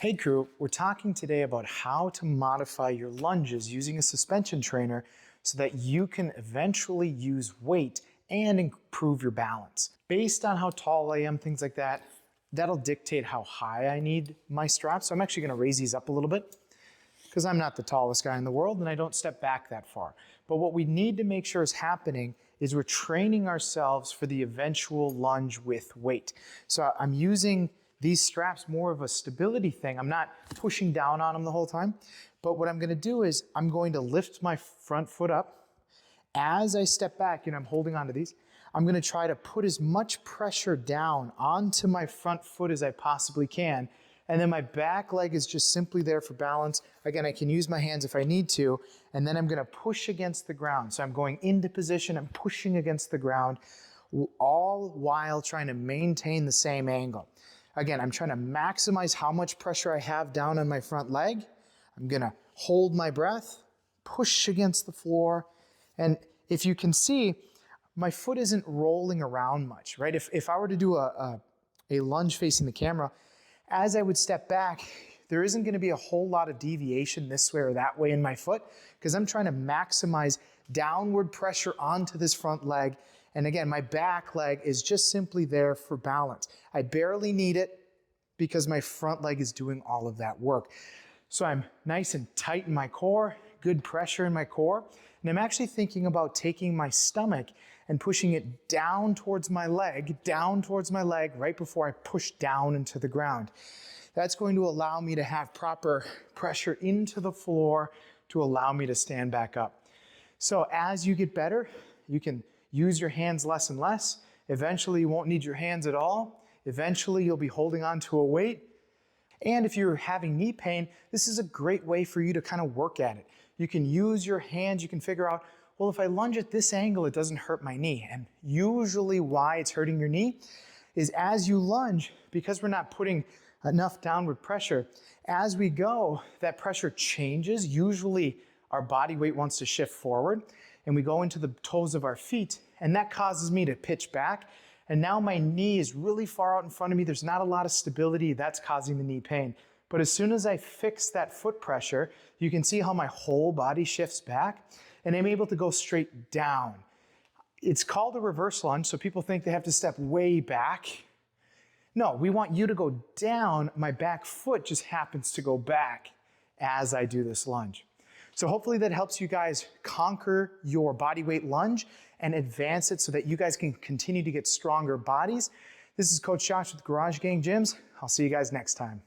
Hey crew, we're talking today about how to modify your lunges using a suspension trainer so that you can eventually use weight and improve your balance. Based on how tall I am, things like that, that'll dictate how high I need my straps. So I'm actually gonna raise these up a little bit because I'm not the tallest guy in the world and I don't step back that far. But what we need to make sure is happening is we're training ourselves for the eventual lunge with weight. So I'm using these straps more of a stability thing. I'm not pushing down on them the whole time. But what I'm gonna do is I'm going to lift my front foot up. As I step back, I'm holding onto these, I'm gonna try to put as much pressure down onto my front foot as I possibly can. And then my back leg is just simply there for balance. Again, I can use my hands if I need to, and then I'm gonna push against the ground. So I'm going into position, I'm pushing against the ground, all while trying to maintain the same angle. Again, I'm trying to maximize how much pressure I have down on my front leg. I'm gonna hold my breath, push against the floor, and if you can see, my foot isn't rolling around much, right? If I were to do a lunge facing the camera, as I would step back, there isn't gonna be a whole lot of deviation this way or that way in my foot because I'm trying to maximize downward pressure onto this front leg. And again, my back leg is just simply there for balance. I barely need it because my front leg is doing all of that work. So I'm nice and tight in my core, good pressure in my core. And I'm actually thinking about taking my stomach and pushing it down towards my leg right before I push down into the ground. That's going to allow me to have proper pressure into the floor to allow me to stand back up. So as you get better, you can use your hands less and less. Eventually you won't need your hands at all. Eventually you'll be holding on to a weight. And if you're having knee pain, this is a great way for you to kind of work at it. You can use your hands, you can figure out, well, if I lunge at this angle, it doesn't hurt my knee. And usually why it's hurting your knee is as you lunge, because we're not putting enough downward pressure, as we go, that pressure changes. Usually our body weight wants to shift forward and we go into the toes of our feet, and that causes me to pitch back. And now my knee is really far out in front of me. There's not a lot of stability. That's causing the knee pain. But as soon as I fix that foot pressure, you can see how my whole body shifts back and I'm able to go straight down. It's called a reverse lunge, so people think they have to step way back. No, we want you to go down. My back foot just happens to go back as I do this lunge. So hopefully that helps you guys conquer your body weight lunge and advance it so that you guys can continue to get stronger bodies. This is Coach Josh with Garage Gang Gyms. I'll see you guys next time.